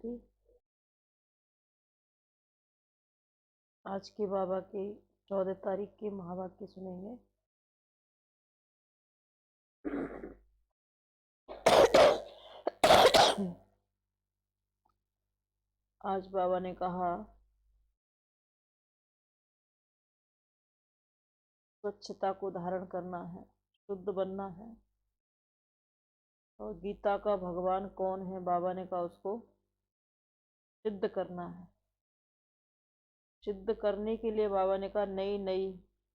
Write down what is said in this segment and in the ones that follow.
शांति। आज के बाबा के 14 तारीख के महावाक्य सुनेंगे। आज बाबा ने कहा स्वच्छता को धारण करना है, शुद्ध बनना है। और गीता का भगवान कौन है, बाबा ने कहा उसको सिद्ध करना है। सिद्ध करने के लिए बाबा ने कहा नई नई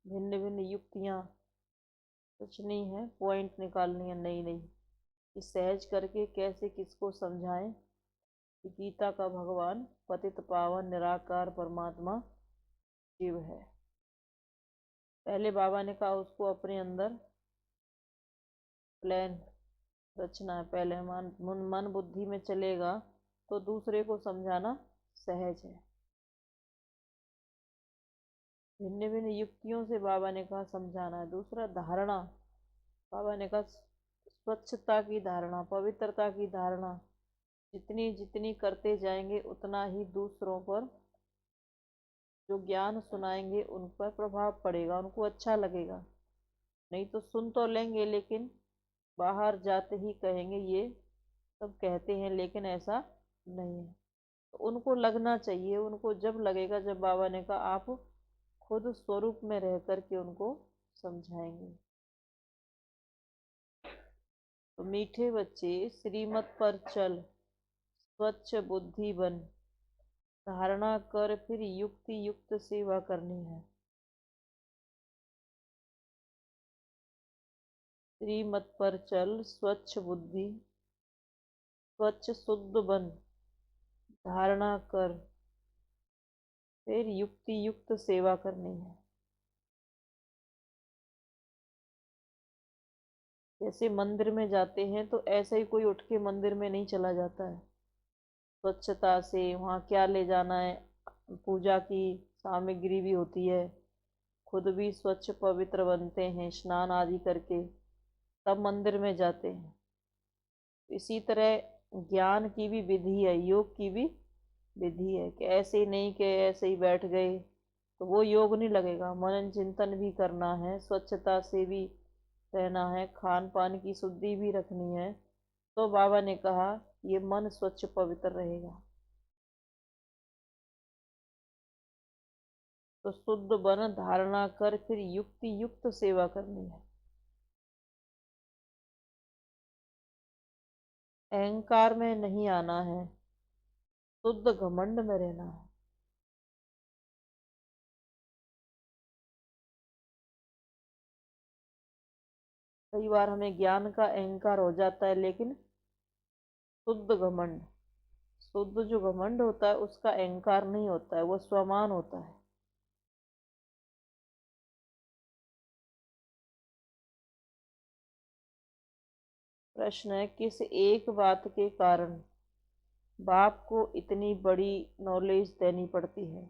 भिन्न भिन्न युक्तियां रचनी है, पॉइंट निकालनी है नई नई, कि सहज करके कैसे किसको समझाएं कि गीता का भगवान पतित पावन निराकार परमात्मा शिव है। पहले बाबा ने कहा उसको अपने अंदर प्लान रचना है। पहले मन बुद्धि में चलेगा तो दूसरे को समझाना सहज है। भिन्न भिन्न युक्तियों से बाबा ने कहा समझाना है। दूसरा धारणा, बाबा ने कहा स्वच्छता की धारणा, पवित्रता की धारणा जितनी जितनी करते जाएंगे उतना ही दूसरों पर जो ज्ञान सुनाएंगे उन पर प्रभाव पड़ेगा, उनको अच्छा लगेगा। नहीं तो सुन तो लेंगे लेकिन बाहर जाते ही कहेंगे ये सब कहते हैं लेकिन ऐसा नहीं है। तो उनको लगना चाहिए। उनको जब लगेगा, जब बाबा ने कहा आप खुद स्वरूप में रह करके उनको समझाएंगे। तो मीठे बच्चे श्रीमत पर चल, स्वच्छ बुद्धि बन, धारणा कर फिर युक्ति युक्त सेवा करनी है। श्रीमत पर चल, स्वच्छ बुद्धि, स्वच्छ शुद्ध बन, धारणा कर फिर युक्ति युक्त सेवा करनी है। जैसे मंदिर में जाते हैं तो ऐसे ही कोई उठ के मंदिर में नहीं चला जाता है। स्वच्छता से वहाँ क्या ले जाना है, पूजा की सामग्री भी होती है, खुद भी स्वच्छ पवित्र बनते हैं स्नान आदि करके, तब मंदिर में जाते हैं। इसी तरह ज्ञान की भी विधि है, योग की भी विधि है कि ऐसे ही नहीं कि ऐसे ही बैठ गए तो वो योग नहीं लगेगा। मनन चिंतन भी करना है, स्वच्छता से भी रहना है, खान पान की शुद्धि भी रखनी है। तो बाबा ने कहा ये मन स्वच्छ पवित्र रहेगा। तो शुद्ध बन, धारणा कर फिर युक्ति युक्त सेवा करनी है। अहंकार में नहीं आना है, शुद्ध घमंड में रहना है। कई बार हमें ज्ञान का अहंकार हो जाता है, लेकिन शुद्ध घमंड, शुद्ध जो घमंड होता है उसका अहंकार नहीं होता है, वो स्वमान होता है। प्रश्न है किस एक बात के कारण बाप को इतनी बड़ी नॉलेज देनी पड़ती है।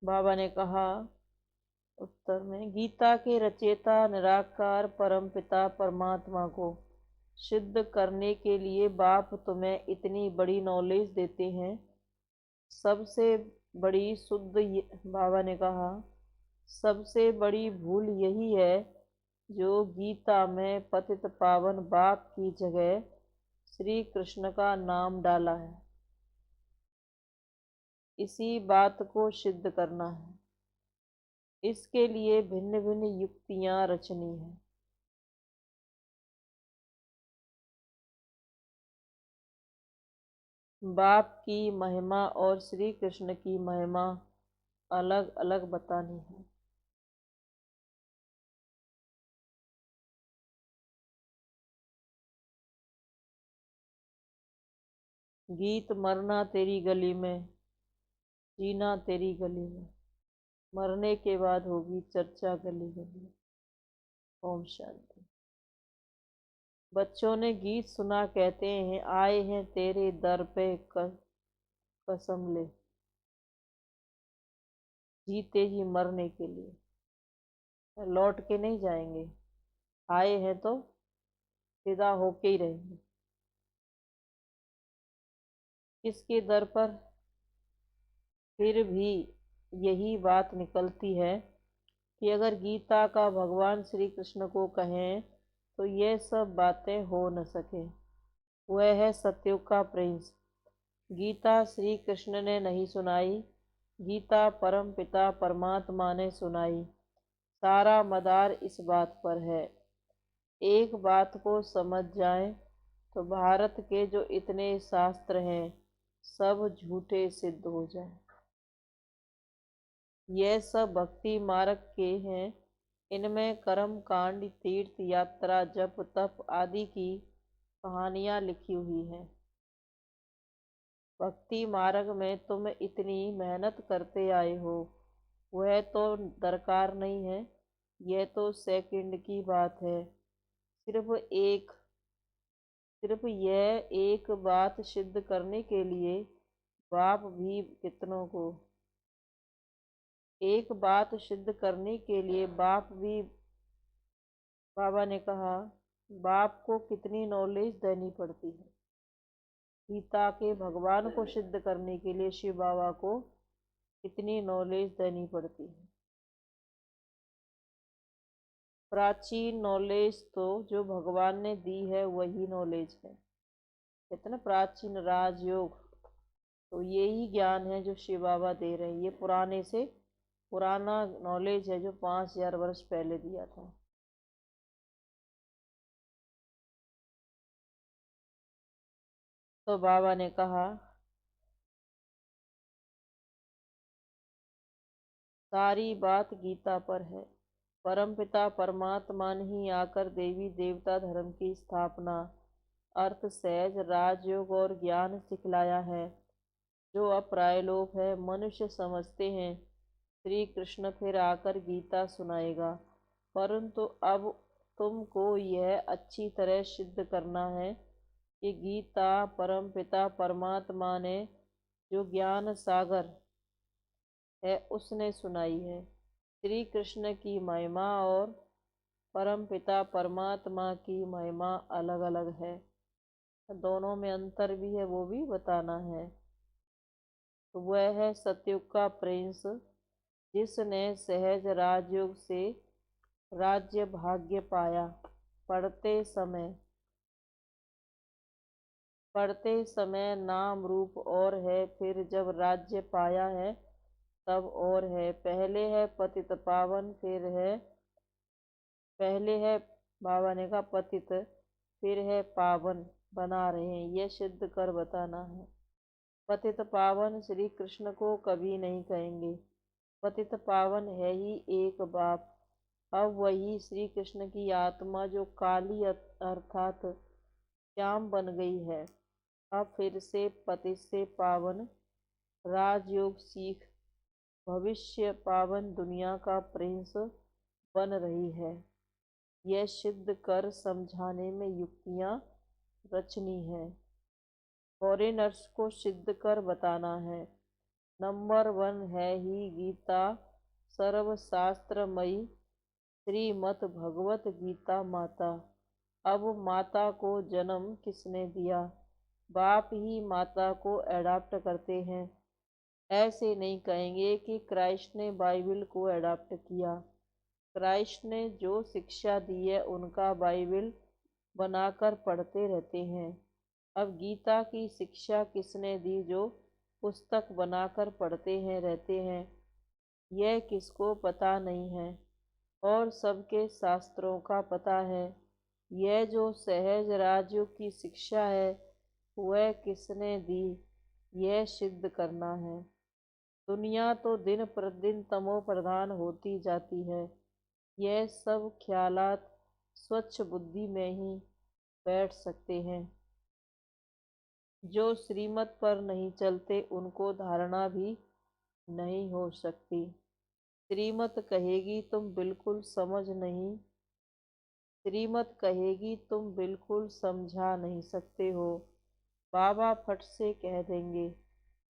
बाबा ने कहा उत्तर में, गीता के रचयिता निराकार परमपिता परमात्मा को सिद्ध करने के लिए बाप तुम्हें इतनी बड़ी नॉलेज देते हैं। सबसे बड़ी बाबा ने कहा सबसे बड़ी भूल यही है जो गीता में पतित पावन बाप की जगह श्री कृष्ण का नाम डाला है। इसी बात को सिद्ध करना है, इसके लिए भिन्न भिन्न युक्तियां रचनी है। बाप की महिमा और श्री कृष्ण की महिमा अलग अलग बतानी है। गीत मरना तेरी गली में, जीना तेरी गली में, मरने के बाद होगी चर्चा गली गली। ओम शांति। बच्चों ने गीत सुना, कहते हैं आए हैं तेरे दर पे कसम ले, जीते जी मरने के लिए, लौट के नहीं जाएंगे। आए हैं तो फिदा होके ही रहेंगे। इसके दर पर फिर भी यही बात निकलती है कि अगर गीता का भगवान श्री कृष्ण को कहें तो ये सब बातें हो न सके। वह है सतयुग का प्रिंस। गीता श्री कृष्ण ने नहीं सुनाई, गीता परम पिता परमात्मा ने सुनाई। सारा मदार इस बात पर है। एक बात को समझ जाएं तो भारत के जो इतने शास्त्र हैं सब झूठे सिद्ध हो जाएं। यह सब भक्ति मार्ग के हैं। इनमें कर्म कांड, तीर्थ यात्रा, जप तप आदि की कहानियां लिखी हुई हैं। भक्ति मार्ग में तुम इतनी मेहनत करते आए हो वह तो दरकार नहीं है। यह तो सेकंड की बात है। सिर्फ एक सिर्फ यह एक बात सिद्ध करने के लिए बाप भी कितनों को एक बात सिद्ध करने के लिए बाप भी, बाबा ने कहा, बाप को कितनी नॉलेज देनी पड़ती है। गीता के भगवान को सिद्ध करने के लिए शिव बाबा को कितनी नॉलेज देनी पड़ती है। प्राचीन नॉलेज तो जो भगवान ने दी है वही नॉलेज है। कहते ना प्राचीन राजयोग, तो यही ज्ञान है जो शिव बाबा दे रहे हैं। ये पुराने से पुराना नॉलेज है जो 5000 वर्ष पहले दिया था। तो बाबा ने कहा सारी बात गीता पर है। परमपिता परमात्मा ने ही आकर देवी देवता धर्म की स्थापना, अर्थ, सहज राजयोग और ज्ञान सिखलाया है जो अप्रायलोप है। मनुष्य समझते हैं श्री कृष्ण फिर आकर गीता सुनाएगा, परंतु अब तुमको यह अच्छी तरह सिद्ध करना है कि गीता परमपिता परमात्मा ने जो ज्ञान सागर है उसने सुनाई है। श्री कृष्ण की महिमा और परमपिता परमात्मा की महिमा अलग अलग है। दोनों में अंतर भी है, वो भी बताना है। तो वह है सतयुग का प्रिंस जिसने सहज राजयोग से राज्य भाग्य पाया। पढ़ते समय नाम रूप और है, फिर जब राज्य पाया है तब और है। पहले है बाबा ने कहा पतित, फिर है पावन बना रहे हैं। ये सिद्ध कर बताना है। पतित पावन श्री कृष्ण को कभी नहीं कहेंगे। पतित पावन है ही एक बाप। अब वही श्री कृष्ण की आत्मा जो काली अर्थात श्याम बन गई है, अब फिर से पतित से पावन राजयोग सीख भविष्य पावन दुनिया का प्रिंस बन रही है। यह सिद्ध कर समझाने में युक्तियां रचनी है। फॉरेनर्स को सिद्ध कर बताना है। नंबर 1 है ही गीता सर्वशास्त्रमयी श्रीमद् भगवत गीता माता। अब माता को जन्म किसने दिया? बाप ही माता को अडॉप्ट करते हैं। ऐसे नहीं कहेंगे कि क्राइस्ट ने बाइबल को अडॉप्ट किया। क्राइस्ट ने जो शिक्षा दी है उनका बाइबल बनाकर पढ़ते रहते हैं। अब गीता की शिक्षा किसने दी जो पुस्तक बनाकर पढ़ते हैं रहते हैं? यह किसको पता नहीं है और सबके शास्त्रों का पता है। यह जो सहज राजयोग की शिक्षा है वह किसने दी, यह सिद्ध करना है। दुनिया तो दिन प्रतिदिन तमो प्रधान होती जाती है। यह सब ख्यालात स्वच्छ बुद्धि में ही बैठ सकते हैं। जो श्रीमत पर नहीं चलते उनको धारणा भी नहीं हो सकती। श्रीमत कहेगी तुम बिल्कुल समझा नहीं सकते हो। बाबा फट से कह देंगे।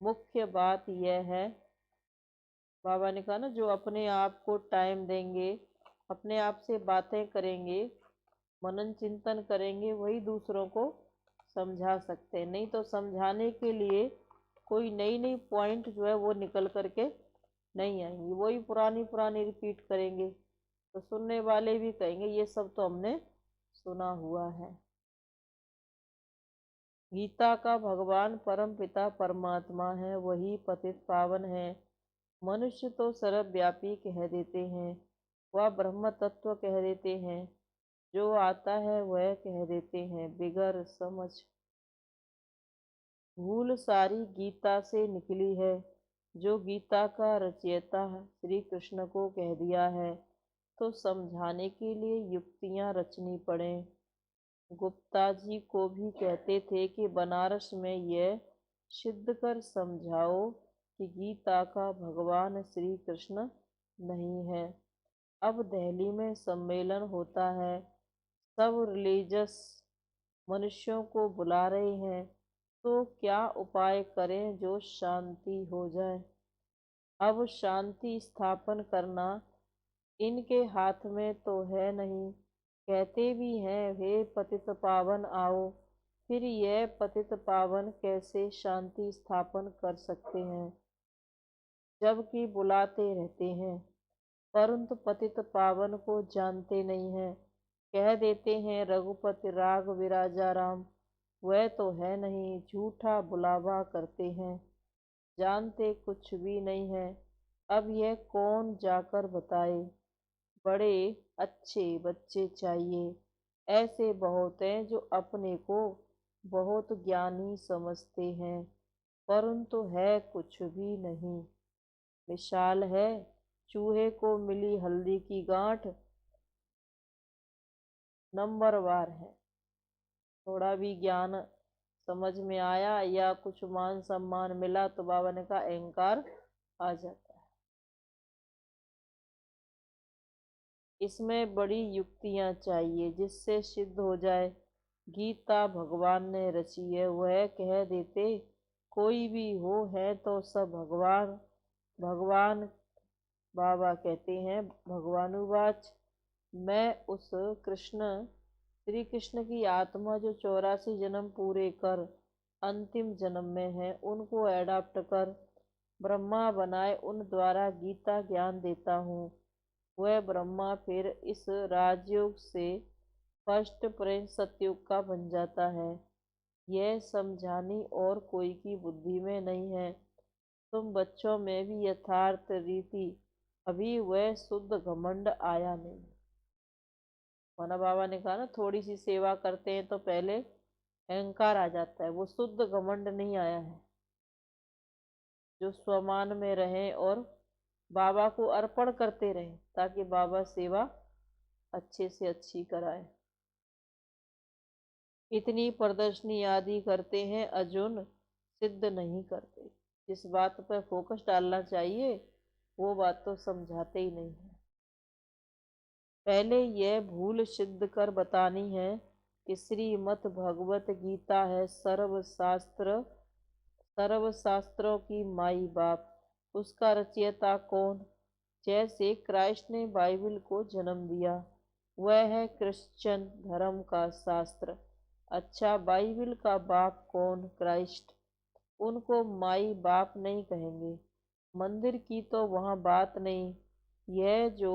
मुख्य बात यह है, बाबा ने कहा ना, जो अपने आप को टाइम देंगे, अपने आप से बातें करेंगे, मनन चिंतन करेंगे वही दूसरों को समझा सकते हैं। नहीं तो समझाने के लिए कोई नई नई पॉइंट जो है वो निकल करके नहीं आएंगी, वही पुरानी पुरानी रिपीट करेंगे तो सुनने वाले भी कहेंगे ये सब तो हमने सुना हुआ है। गीता का भगवान परम पिता परमात्मा है, वही पतित पावन है। मनुष्य तो सर्वव्यापी कह देते हैं, वह ब्रह्म तत्व कह देते हैं, जो आता है वह कह देते हैं बिगर समझ। भूल सारी गीता से निकली है, जो गीता का रचयिता श्री कृष्ण को कह दिया है, तो समझाने के लिए युक्तियां रचनी पड़े। गुप्ता जी को भी कहते थे कि बनारस में यह सिद्ध कर समझाओ कि गीता का भगवान श्री कृष्ण नहीं है। अब दिल्ली में सम्मेलन होता है, सब रिलीजियस मनुष्यों को बुला रहे हैं, तो क्या उपाय करें जो शांति हो जाए। अब शांति स्थापन करना इनके हाथ में तो है नहीं। कहते भी हैं हे पतित पावन आओ, फिर यह पतित पावन कैसे शांति स्थापन कर सकते हैं, जबकि बुलाते रहते हैं परंतु पतित पावन को जानते नहीं हैं। कह देते हैं रघुपति राग विराजा राम, वह तो है नहीं, झूठा बुलावा करते हैं, जानते कुछ भी नहीं है। अब यह कौन जाकर बताए, बड़े अच्छे बच्चे चाहिए। ऐसे बहुत हैं जो अपने को बहुत ज्ञानी समझते हैं, परंतु है कुछ भी नहीं। मिसाल है, चूहे को मिली हल्दी की गांठ, नंबरवार है। थोड़ा भी ज्ञान समझ में आया या कुछ मान सम्मान मिला तो बाबा ने कहा अहंकार आ जाता है। इसमें बड़ी युक्तियां चाहिए जिससे सिद्ध हो जाए। गीता भगवान ने रची है, वह कह देते कोई भी हो है तो सब भगवान भगवान। बाबा कहते हैं भगवानुवाच, मैं उस कृष्ण श्री कृष्ण की आत्मा जो 84 जन्म पूरे कर अंतिम जन्म में है, उनको एडाप्ट कर ब्रह्मा बनाए उन द्वारा गीता ज्ञान देता हूँ। वह ब्रह्मा फिर इस राजयोग से फर्स्ट प्रिंस सतयुग का बन जाता है। यह समझानी और कोई की बुद्धि में नहीं है। तुम बच्चों में भी यथार्थ रीति अभी वह शुद्ध घमंड आया नहीं। माना बाबा ने कहा ना, थोड़ी सी सेवा करते हैं तो पहले अहंकार आ जाता है, वो शुद्ध घमंड नहीं आया है। जो स्वमान में रहें और बाबा को अर्पण करते रहें ताकि बाबा सेवा अच्छे से अच्छी कराए। इतनी प्रदर्शनी आदि करते हैं, अर्जुन सिद्ध नहीं करते। जिस बात पर फोकस डालना चाहिए वो बात तो समझाते ही नहीं है। पहले यह भूल सिद्ध कर बतानी है कि श्रीमद् भगवत गीता है सर्व शास्त्रों की माई बाप। उसका रचयिता कौन? जैसे क्राइस्ट ने बाइबल को जन्म दिया, वह है क्रिश्चियन धर्म का शास्त्र। अच्छा, बाइबल का बाप कौन? क्राइस्ट। उनको माई बाप नहीं कहेंगे। मंदिर की तो वहाँ बात नहीं। यह जो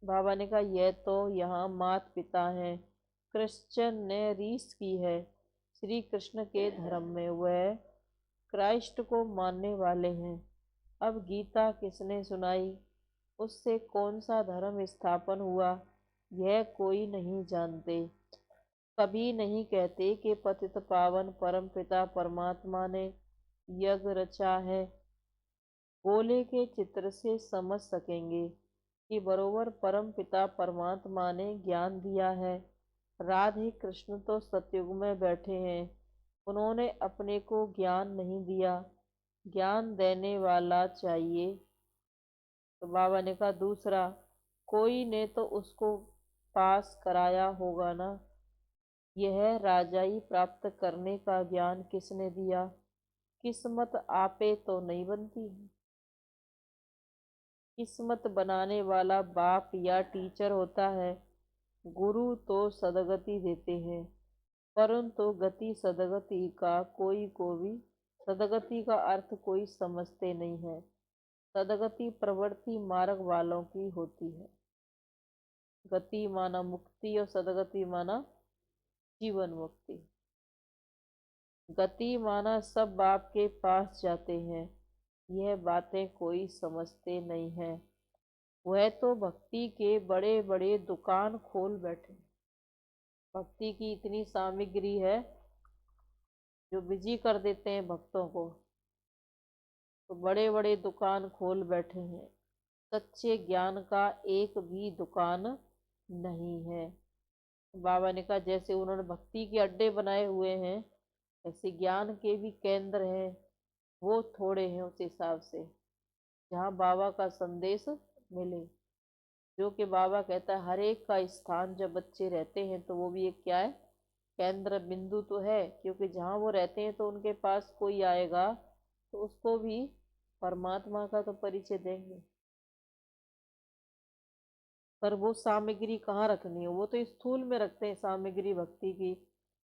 बाबा ने कहा यह तो यहाँ माता पिता हैं। क्रिश्चियन ने रीस की है श्री कृष्ण के धर्म में, वह क्राइस्ट को मानने वाले हैं। अब गीता किसने सुनाई, उससे कौन सा धर्म स्थापन हुआ, यह कोई नहीं जानते। कभी नहीं कहते कि पतित पावन परम पिता परमात्मा ने यज्ञ रचा है। गोले के चित्र से समझ सकेंगे कि बरोबर परम पिता परमात्मा ने ज्ञान दिया है। राधे कृष्ण तो सतयुग में बैठे हैं, उन्होंने अपने को ज्ञान नहीं दिया, ज्ञान देने वाला चाहिए। तो बाबा ने कहा दूसरा, कोई ने तो उसको पास कराया होगा ना। यह राजाई प्राप्त करने का ज्ञान किसने दिया? किस्मत आपे तो नहीं बनती है। किस्मत बनाने वाला बाप या टीचर होता है। गुरु तो सदगति देते हैं, परंतु गति सदगति का कोई को भी सदगति का अर्थ कोई समझते नहीं है। सदगति प्रवृत्ति मार्ग वालों की होती है। गति माना मुक्ति और सदगति माना जीवन मुक्ति। गति माना सब बाप के पास जाते हैं, यह बातें कोई समझते नहीं है। वह तो भक्ति के बड़े बड़े दुकान खोल बैठे। भक्ति की इतनी सामग्री है जो बिजी कर देते हैं भक्तों को, तो बड़े बड़े दुकान खोल बैठे हैं। सच्चे ज्ञान का एक भी दुकान नहीं है। बाबा ने कहा जैसे उन्होंने भक्ति के अड्डे बनाए हुए हैं, ऐसे ज्ञान के भी केंद्र हैं, वो थोड़े हैं उस हिसाब से, जहाँ बाबा का संदेश मिले। जो कि बाबा कहता है हर एक का स्थान जब बच्चे रहते हैं तो वो भी एक क्या है, केंद्र बिंदु तो है, क्योंकि जहाँ वो रहते हैं तो उनके पास कोई आएगा तो उसको भी परमात्मा का तो परिचय देंगे। पर वो सामग्री कहाँ रखनी है, वो तो स्थूल में रखते हैं सामग्री भक्ति की,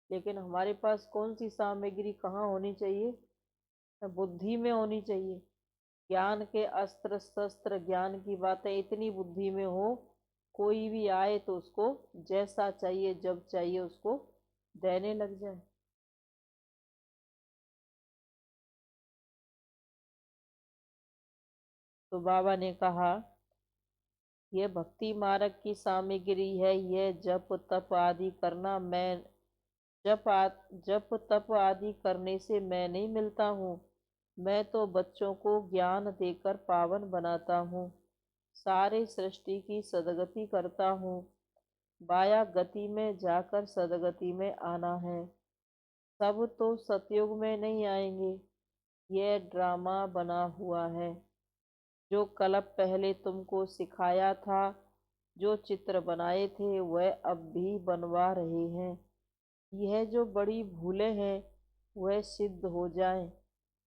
लेकिन हमारे पास कौन सी सामग्री कहाँ होनी चाहिए, बुद्धि में होनी चाहिए। ज्ञान के अस्त्र शस्त्र, ज्ञान की बातें इतनी बुद्धि में हो, कोई भी आए तो उसको जैसा चाहिए जब चाहिए उसको देने लग जाए। तो बाबा ने कहा यह भक्ति मार्ग की सामग्री है, यह जप तप आदि करना मैं जप तप आदि करने से मैं नहीं मिलता हूँ। मैं तो बच्चों को ज्ञान देकर पावन बनाता हूँ, सारे सृष्टि की सदगति करता हूँ। बाया गति में जाकर सदगति में आना है। सब तो सतयुग में नहीं आएंगे, यह ड्रामा बना हुआ है। जो कल्प पहले तुमको सिखाया था, जो चित्र बनाए थे वह अब भी बनवा रहे हैं। यह जो बड़ी भूलें हैं वह सिद्ध हो जाएं,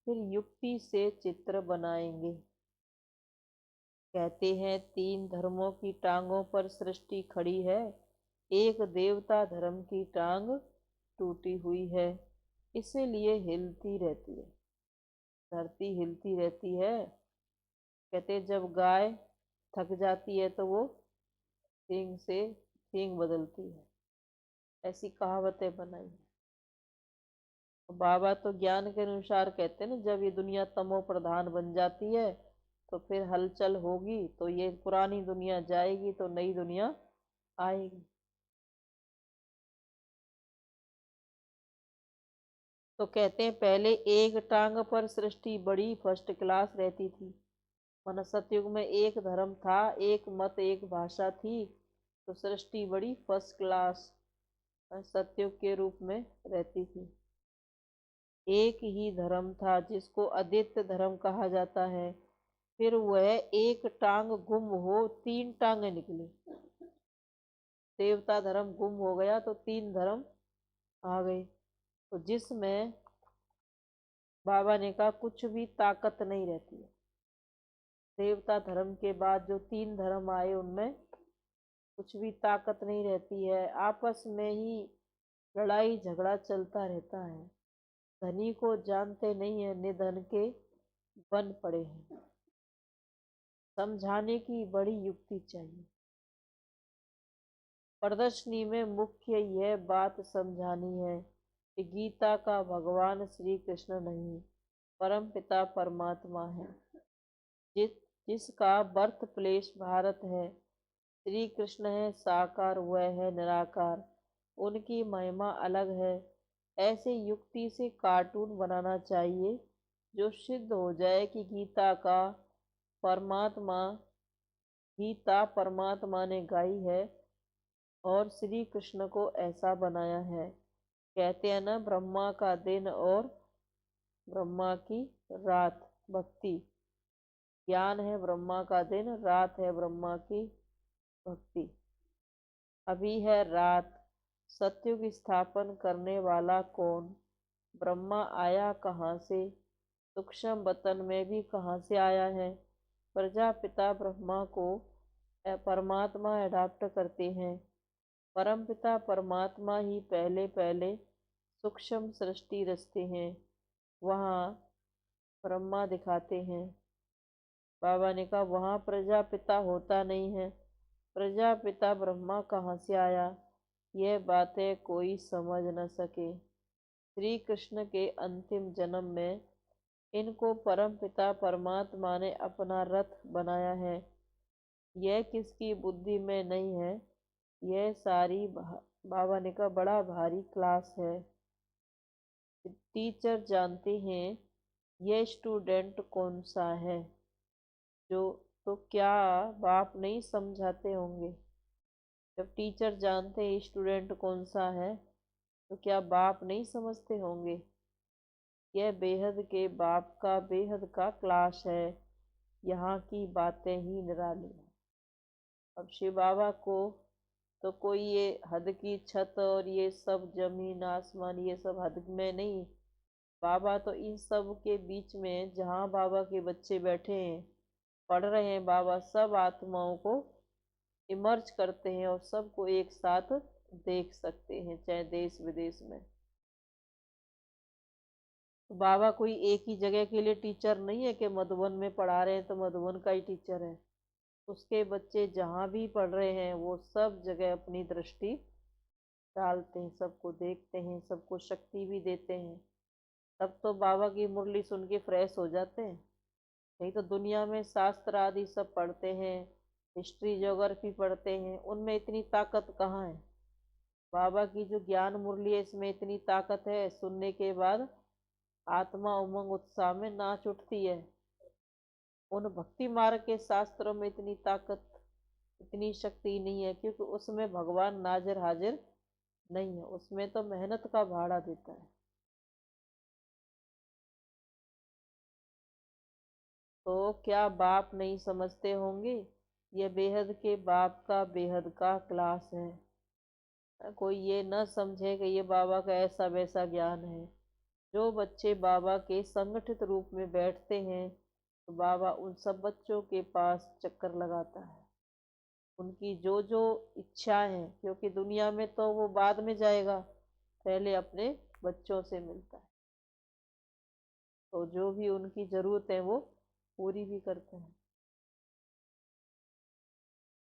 फिर युक्ति से चित्र बनाएंगे। कहते हैं तीन धर्मों की टांगों पर सृष्टि खड़ी है, एक देवता धर्म की टांग टूटी हुई है, इसीलिए हिलती रहती है, धरती हिलती रहती है। कहते जब गाय थक जाती है तो वो सींग से सींग बदलती है, ऐसी कहावतें बनाई है। बाबा तो ज्ञान के अनुसार कहते हैं ना, जब ये दुनिया तमो प्रधान बन जाती है तो फिर हलचल होगी, तो ये पुरानी दुनिया जाएगी तो नई दुनिया आएगी। तो कहते हैं पहले एक टांग पर सृष्टि बड़ी फर्स्ट क्लास रहती थी। माना सतयुग में एक धर्म था, एक मत एक भाषा थी, तो सृष्टि बड़ी फर्स्ट क्लास सतयुग के रूप में रहती थी। एक ही धर्म था जिसको अद्वितीय धर्म कहा जाता है। फिर वह एक टांग गुम हो तीन टांगे निकली। देवता धर्म गुम हो गया तो तीन धर्म आ गए, तो जिसमें बाबा ने कहा कुछ भी ताकत नहीं रहती है। देवता धर्म के बाद जो तीन धर्म आए उनमें कुछ भी ताकत नहीं रहती है, आपस में ही लड़ाई झगड़ा चलता रहता है। धनी को जानते नहीं है, निधन के बन पड़े हैं। समझाने की बड़ी युक्ति चाहिए। प्रदर्शनी में मुख्य यह बात समझानी है कि गीता का भगवान श्री कृष्ण नहीं, परम पिता परमात्मा है, जिस जिसका बर्थ प्लेस भारत है। श्री कृष्ण है साकार, वह है निराकार, उनकी महिमा अलग है। ऐसे युक्ति से कार्टून बनाना चाहिए जो सिद्ध हो जाए कि परमात्मा गीता परमात्मा ने गाई है और श्री कृष्ण को ऐसा बनाया है। कहते हैं ना, ब्रह्मा का दिन और ब्रह्मा की रात। भक्ति ज्ञान है ब्रह्मा का दिन, रात है ब्रह्मा की भक्ति। अभी है रात, सतयुग स्थापन करने वाला कौन? ब्रह्मा आया कहाँ से? सूक्ष्म वतन में भी कहाँ से आया है? प्रजापिता ब्रह्मा को परमात्मा अडॉप्ट करते हैं। परमपिता परमात्मा ही पहले पहले सूक्ष्म सृष्टि रचते हैं, वहाँ ब्रह्मा दिखाते हैं। बाबा ने कहा वहाँ प्रजापिता होता नहीं है, प्रजापिता ब्रह्मा कहाँ से आया, यह बातें कोई समझ न सके। श्री कृष्ण के अंतिम जन्म में इनको परमपिता परमात्मा ने अपना रथ बनाया है। यह किसकी बुद्धि में नहीं है, यह सारी बाबा ने कहा बड़ा भारी क्लास है। टीचर जानते हैं यह स्टूडेंट कौन सा है, जो तो क्या बाप नहीं समझाते होंगे। जब टीचर जानते हैं स्टूडेंट कौन सा है, तो क्या बाप नहीं समझते होंगे। यह बेहद के बाप का बेहद का क्लास है, यहाँ की बातें ही निराली हैं। अब शिव बाबा को तो कोई ये हद की छत और ये सब जमीन आसमान ये सब हद में नहीं, बाबा तो इन सब के बीच में जहाँ बाबा के बच्चे बैठे हैं पढ़ रहे हैं, बाबा सब आत्माओं को इमर्ज करते हैं और सबको एक साथ देख सकते हैं, चाहे देश विदेश में। तो बाबा कोई एक ही जगह के लिए टीचर नहीं है कि मधुबन में पढ़ा रहे हैं तो मधुबन का ही टीचर है। उसके बच्चे जहाँ भी पढ़ रहे हैं वो सब जगह अपनी दृष्टि डालते हैं, सबको देखते हैं, सबको शक्ति भी देते हैं। तब तो बाबा की मुरली सुन के फ्रेश हो जाते हैं। नहीं तो दुनिया में शास्त्र आदि सब पढ़ते हैं, हिस्ट्री ज्योग्राफी पढ़ते हैं, उनमें इतनी ताकत कहाँ है। बाबा की जो ज्ञान मुरली है इसमें इतनी ताकत है, सुनने के बाद आत्मा उमंग उत्साह में नाच उठती है। उन भक्ति मार्ग के शास्त्रों में इतनी ताकत इतनी शक्ति नहीं है, क्योंकि उसमें भगवान नाजिर हाजिर नहीं है, उसमें तो मेहनत का भाड़ा देता है। तो क्या बाप नहीं समझते होंगे, ये बेहद के बाप का बेहद का क्लास है। कोई ये न समझे कि ये बाबा का ऐसा वैसा ज्ञान है। जो बच्चे बाबा के संगठित रूप में बैठते हैं तो बाबा उन सब बच्चों के पास चक्कर लगाता है, उनकी जो जो इच्छा है, क्योंकि दुनिया में तो वो बाद में जाएगा, पहले अपने बच्चों से मिलता है। तो जो भी उनकी जरूरत है वो पूरी भी करते हैं।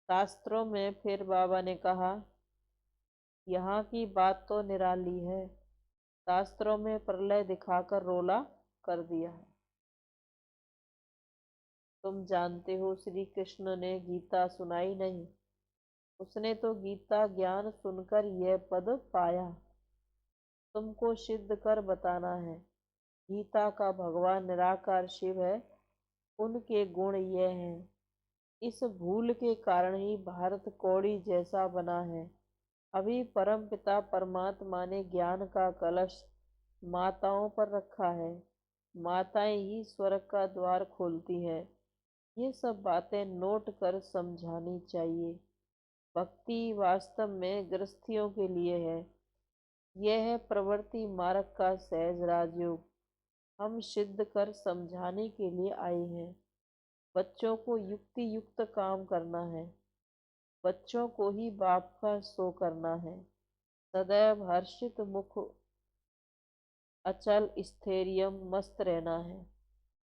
शास्त्रों में फिर बाबा ने कहा यहाँ की बात तो निराली है, शास्त्रों में प्रलय दिखाकर रोला कर दिया है। तुम जानते हो श्री कृष्ण ने गीता सुनाई नहीं, उसने तो गीता ज्ञान सुनकर यह पद पाया। तुमको सिद्ध कर बताना है, गीता का भगवान निराकार शिव है, उनके गुण ये हैं। इस भूल के कारण ही भारत कौड़ी जैसा बना है। अभी परमपिता परमात्मा ने ज्ञान का कलश माताओं पर रखा है, माताएं ही स्वर्ग का द्वार खोलती है। ये सब बातें नोट कर समझानी चाहिए। भक्ति वास्तव में गृहस्थियों के लिए है, यह है प्रवृत्ति मार्ग का सहज राजयोग। हम सिद्ध कर समझाने के लिए आए हैं। बच्चों को युक्ति युक्त काम करना है, बच्चों को ही बाप का सो करना है। सदैव हर्षित मुख अचल स्थैर्य मस्त रहना है।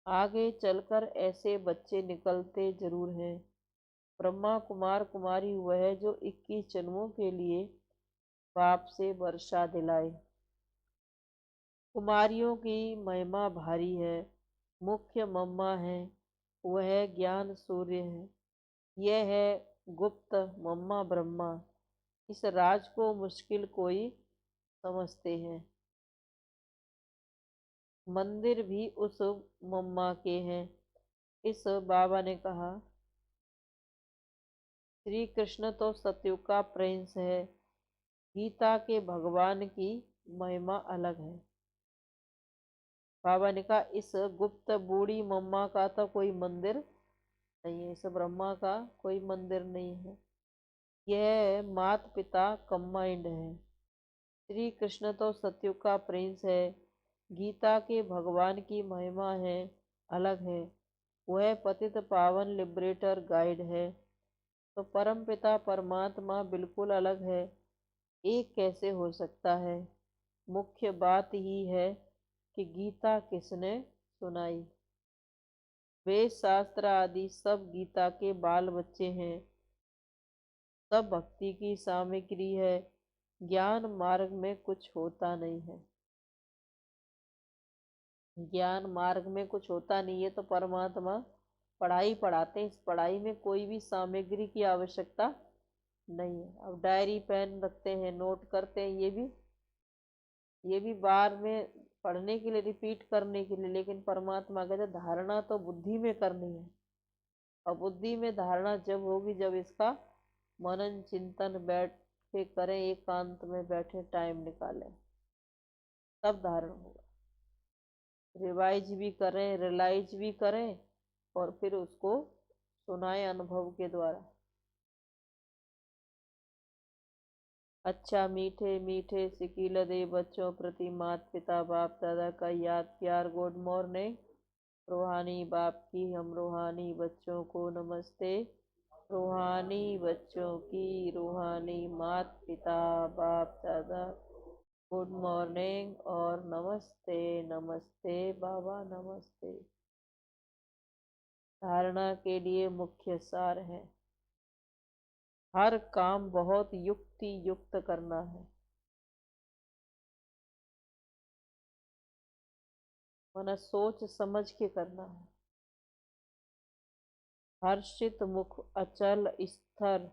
आगे चलकर ऐसे बच्चे निकलते जरूर हैं। ब्रह्मा कुमार कुमारी वह जो 21 जन्मों के लिए बाप से वर्षा दिलाए। कुमारियों की महिमा भारी है, मुख्य मम्मा है, वह ज्ञान सूर्य है। यह है गुप्त मम्मा ब्रह्मा, इस राज को मुश्किल कोई समझते हैं। मंदिर भी उस मम्मा के हैं। इस बाबा ने कहा श्री कृष्ण तो सत्युग का प्रिंस है, गीता के भगवान की महिमा अलग है। बाबा ने कहा इस गुप्त बूढ़ी मम्मा का तो कोई मंदिर नहीं है, इस ब्रह्मा का कोई मंदिर नहीं है। यह माता पिता कंबाइंड है। श्री कृष्ण तो सत्युग का प्रिंस है, गीता के भगवान की महिमा है अलग है, वह पतित पावन लिबरेटर गाइड है। तो परम पिता परमात्मा बिल्कुल अलग है, एक कैसे हो सकता है? मुख्य बात ही है कि गीता किसने सुनाई। वेद शास्त्र आदि सब गीता के बाल बच्चे हैं, सब भक्ति की सामग्री है। ज्ञान मार्ग में कुछ होता नहीं है। ज्ञान मार्ग में कुछ होता नहीं है तो परमात्मा पढ़ाई पढ़ाते हैं, इस पढ़ाई में कोई भी सामग्री की आवश्यकता नहीं है। अब डायरी पेन रखते हैं, नोट करते हैं, ये भी बार में पढ़ने के लिए, रिपीट करने के लिए, लेकिन परमात्मा कहते धारणा तो बुद्धि में करनी है। और बुद्धि में धारणा जब होगी जब इसका मनन चिंतन बैठ के करें, एकांत में बैठे टाइम निकालें, तब धारण होगा। रिवाइज भी करें, रियलाइज भी करें, और फिर उसको सुनाए अनुभव के द्वारा। अच्छा मीठे मीठे सिकील दे बच्चों प्रति मात पिता बाप दादा का याद प्यार। Good morning. रूहानी बाप की हम रूहानी बच्चों को नमस्ते। रूहानी बच्चों की रूहानी मात पिता बाप दादा गुड मॉर्निंग और नमस्ते। नमस्ते बाबा, नमस्ते। धारणा के लिए मुख्य सार है, हर काम बहुत युक्ति युक्त करना है, माना सोच समझ के करना है। हर्षित मुख, अचल स्थिर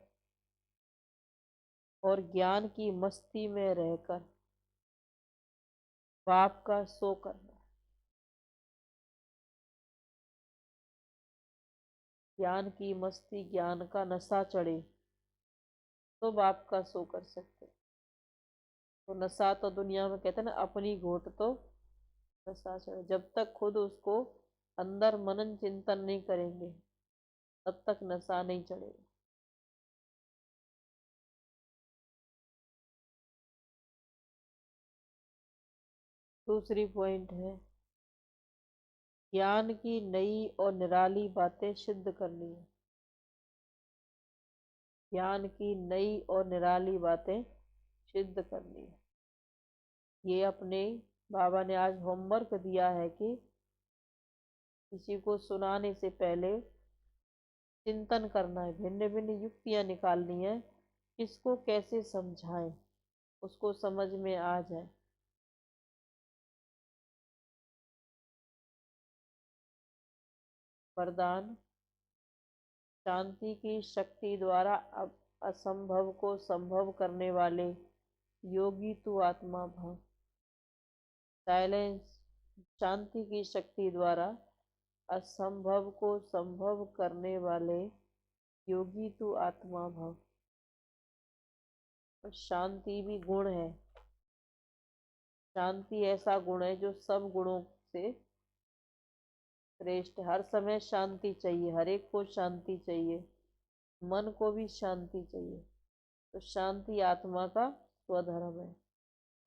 और ज्ञान की मस्ती में रहकर बाप का सो करना। ज्ञान की मस्ती, ज्ञान का नशा चढ़े तो बाप का सो कर सकते। तो नशा तो दुनिया में कहते हैं ना, अपनी घोट तो नशा चढ़े। जब तक खुद उसको अंदर मनन चिंतन नहीं करेंगे तब तक नशा नहीं चढ़ेगा। दूसरी पॉइंट है, ज्ञान की नई और निराली बातें सिद्ध करनी है। ज्ञान की नई और निराली बातें सिद्ध करनी है। ये अपने बाबा ने आज होमवर्क दिया है कि किसी को सुनाने से पहले चिंतन करना है, भिन्न भिन्न युक्तियां निकालनी है, किसको कैसे समझाएं उसको समझ में आ जाए। वरदान, शांति की शक्ति द्वारा असंभव को संभव करने वाले योगी तू आत्मा भव। साइलेंस, शांति की शक्ति द्वारा असंभव को संभव करने वाले योगी तू आत्मा भव। और शांति भी गुण है। शांति ऐसा गुण है जो सब गुणों से श्रेष्ठ। हर समय शांति चाहिए, हर एक को शांति चाहिए, मन को भी शांति चाहिए। तो शांति आत्मा का स्वधर्म है।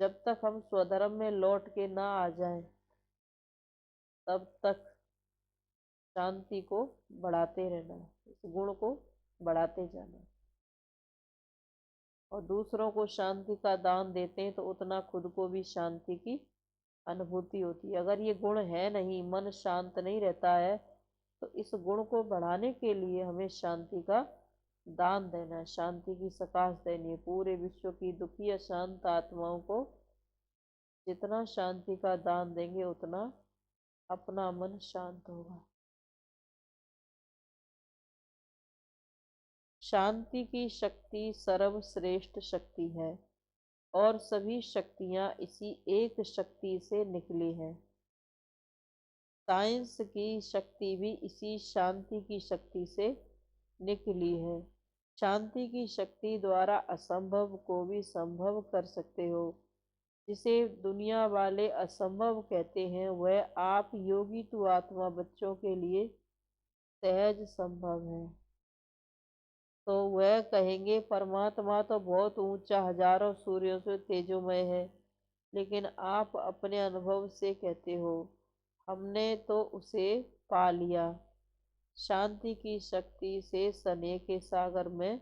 जब तक हम स्वधर्म में लौट के ना आ जाएं तब तक शांति को बढ़ाते रहना है, इस गुण को बढ़ाते जाना है। और दूसरों को शांति का दान देते हैं तो उतना खुद को भी शांति की अनुभूति होती है। अगर ये गुण है नहीं, मन शांत नहीं रहता है, तो इस गुण को बढ़ाने के लिए हमें शांति का दान देना है, शांति की सकाश देनी है। पूरे विश्व की दुखी अशांत आत्माओं को जितना शांति का दान देंगे उतना अपना मन शांत होगा। शांति की शक्ति सर्वश्रेष्ठ शक्ति है और सभी शक्तियां इसी एक शक्ति से निकली हैं। साइंस की शक्ति भी इसी शांति की शक्ति से निकली है। शांति की शक्ति द्वारा असंभव को भी संभव कर सकते हो। जिसे दुनिया वाले असंभव कहते हैं वह आप योगी तु आत्मा बच्चों के लिए सहज संभव है। तो वह कहेंगे परमात्मा तो बहुत ऊंचा, हजारों सूर्यों से तेजोमय है, लेकिन आप अपने अनुभव से कहते हो हमने तो उसे पा लिया। शांति की शक्ति से स्नेह के सागर में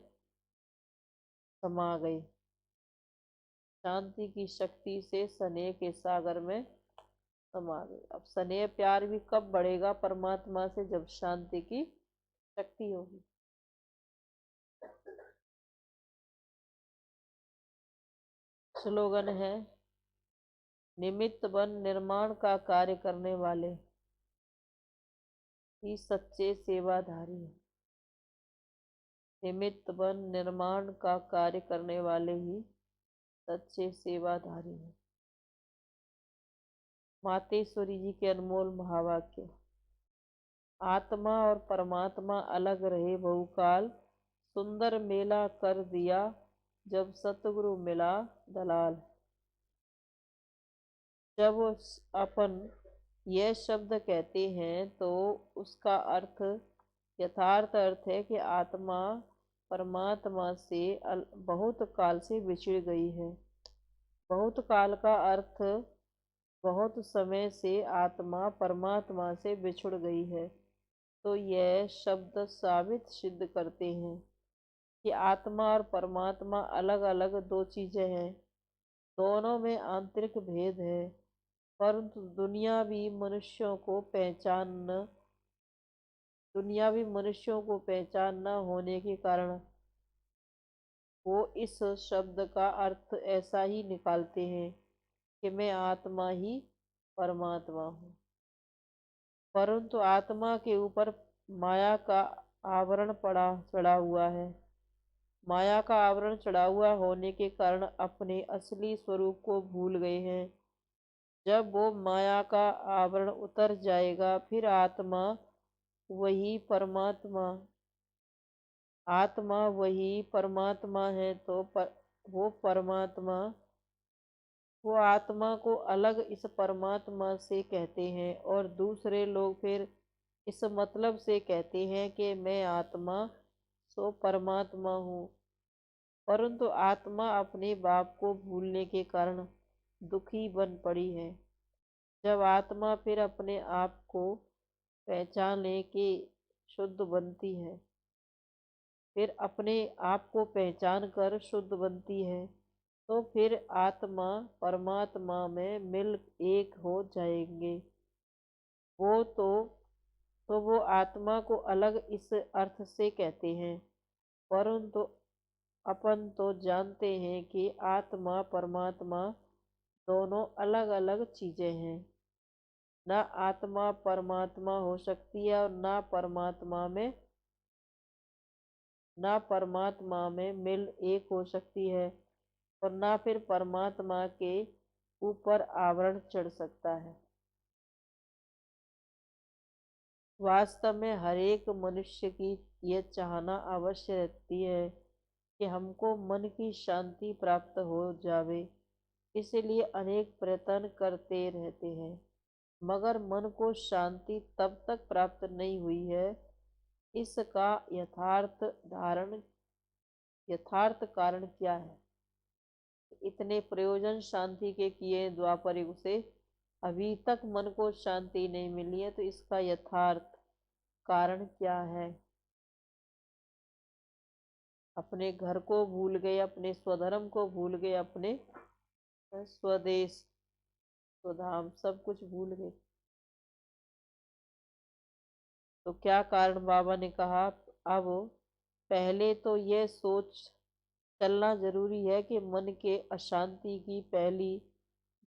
समा गए। शांति की शक्ति से स्नेह के सागर में समा गए। अब स्नेह प्यार भी कब बढ़ेगा परमात्मा से? जब शांति की शक्ति होगी। स्लोगन है, निमित्त बन निर्माण का कार्य करने वाले ही सच्चे सेवाधारी हैं। निमित्त बन निर्माण का कार्य करने वाले ही सच्चे सेवाधारी हैं। मातेश्वरी जी के अनमोल महावाक्य। आत्मा और परमात्मा अलग रहे बहुकाल, सुंदर मेला कर दिया जब सतगुरु मिला दलाल। जब अपन यह शब्द कहते हैं तो उसका अर्थ, यथार्थ अर्थ है कि आत्मा परमात्मा से बहुत काल से बिछड़ गई है। बहुत काल का अर्थ बहुत समय से आत्मा परमात्मा से बिछुड़ गई है। तो यह शब्द साबित सिद्ध करते हैं कि आत्मा और परमात्मा अलग अलग दो चीजें हैं। दोनों में आंतरिक भेद है, परंतु दुनियावी मनुष्यों को पहचान न होने के कारण वो इस शब्द का अर्थ ऐसा ही निकालते हैं कि मैं आत्मा ही परमात्मा हूँ। परंतु आत्मा के ऊपर माया का आवरण चढ़ा हुआ है। माया का आवरण चढ़ा हुआ होने के कारण अपने असली स्वरूप को भूल गए हैं। जब वो माया का आवरण उतर जाएगा फिर आत्मा वही परमात्मा है। तो वो आत्मा को अलग इस परमात्मा से कहते हैं और दूसरे लोग फिर इस मतलब से कहते हैं कि मैं आत्मा सो परमात्मा हूँ। परंतु आत्मा अपने बाप को भूलने के कारण दुखी बन पड़ी है। जब आत्मा फिर अपने आप को पहचानने के शुद्ध बनती है, फिर अपने आप को पहचान कर शुद्ध बनती है, तो फिर आत्मा परमात्मा में मिल एक हो जाएंगे। वो तो वो आत्मा को अलग इस अर्थ से कहते हैं। परंतु अपन तो जानते हैं कि आत्मा परमात्मा दोनों अलग अलग चीजें हैं। ना आत्मा परमात्मा हो सकती है और ना परमात्मा में मिल एक हो सकती है, और ना फिर परमात्मा के ऊपर आवरण चढ़ सकता है। वास्तव में हर एक मनुष्य की यह चाहना अवश्य रहती है कि हमको मन की शांति प्राप्त हो जावे, इसलिए अनेक प्रयत्न करते रहते हैं। मगर मन को शांति तब तक प्राप्त नहीं हुई है। इसका यथार्थ कारण क्या है? इतने प्रयोजन शांति के किए द्वापर युग से अभी तक मन को शांति नहीं मिली है, तो इसका यथार्थ कारण क्या है? अपने घर को भूल गए, अपने स्वधर्म को भूल गए, अपने स्वदेश स्वधाम सब कुछ भूल गए। तो क्या कारण बाबा ने कहा? अब पहले तो यह सोच चलना जरूरी है कि मन के अशांति की पहली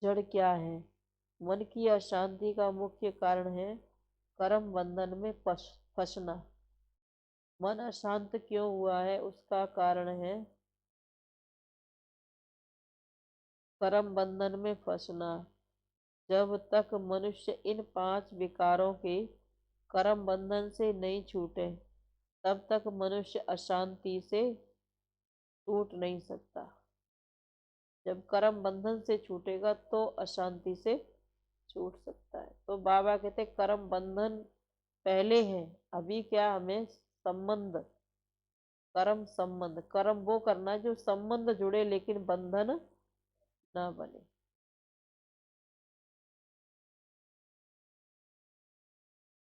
जड़ क्या है। मन की अशांति का मुख्य कारण है कर्म बंधन में फंसना। मन अशांत क्यों हुआ है? उसका कारण है कर्म बंधन में फंसना। जब तक मनुष्य इन 5 विकारों के कर्म बंधन से नहीं छूटे, तब तक मनुष्य अशांति से छूट नहीं सकता। जब कर्म बंधन से छूटेगा तो अशांति से छूट सकता है। तो बाबा कहते कर्म बंधन पहले है, अभी क्या हमें संबंध, कर्म वो करना जो संबंध जुड़े लेकिन बंधन ना बने।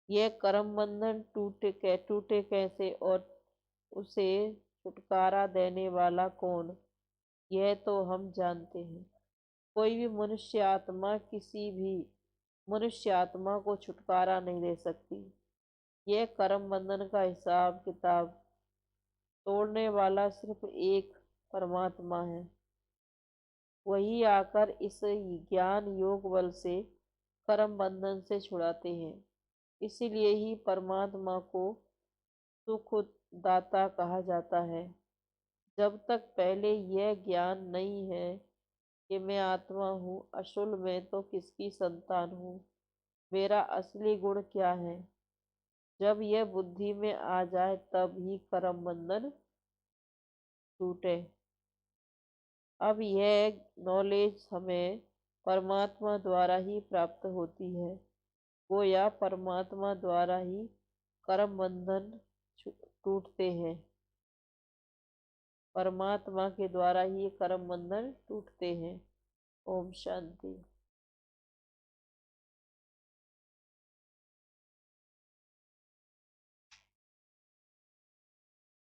यह कर्म बंधन टूटे कैसे और उसे छुटकारा देने वाला कौन? यह तो हम जानते हैं। कोई भी मनुष्य आत्मा किसी भी मनुष्य आत्मा को छुटकारा नहीं दे सकती। यह कर्म बंधन का हिसाब किताब तोड़ने वाला सिर्फ एक परमात्मा है। वही आकर इस ज्ञान योग बल से कर्म बंधन से छुड़ाते हैं। इसीलिए ही परमात्मा को सुख दाता कहा जाता है। जब तक पहले यह ज्ञान नहीं है कि मैं आत्मा हूँ, असल में तो किसकी संतान हूँ, मेरा असली गुण क्या है, जब यह बुद्धि में आ जाए तब ही कर्म बंधन टूटे। अब यह नॉलेज हमें परमात्मा द्वारा ही प्राप्त होती है। गोया परमात्मा द्वारा ही कर्म बंधन टूटते हैं। परमात्मा के द्वारा ही कर्म बंधन टूटते हैं। ओम शांति।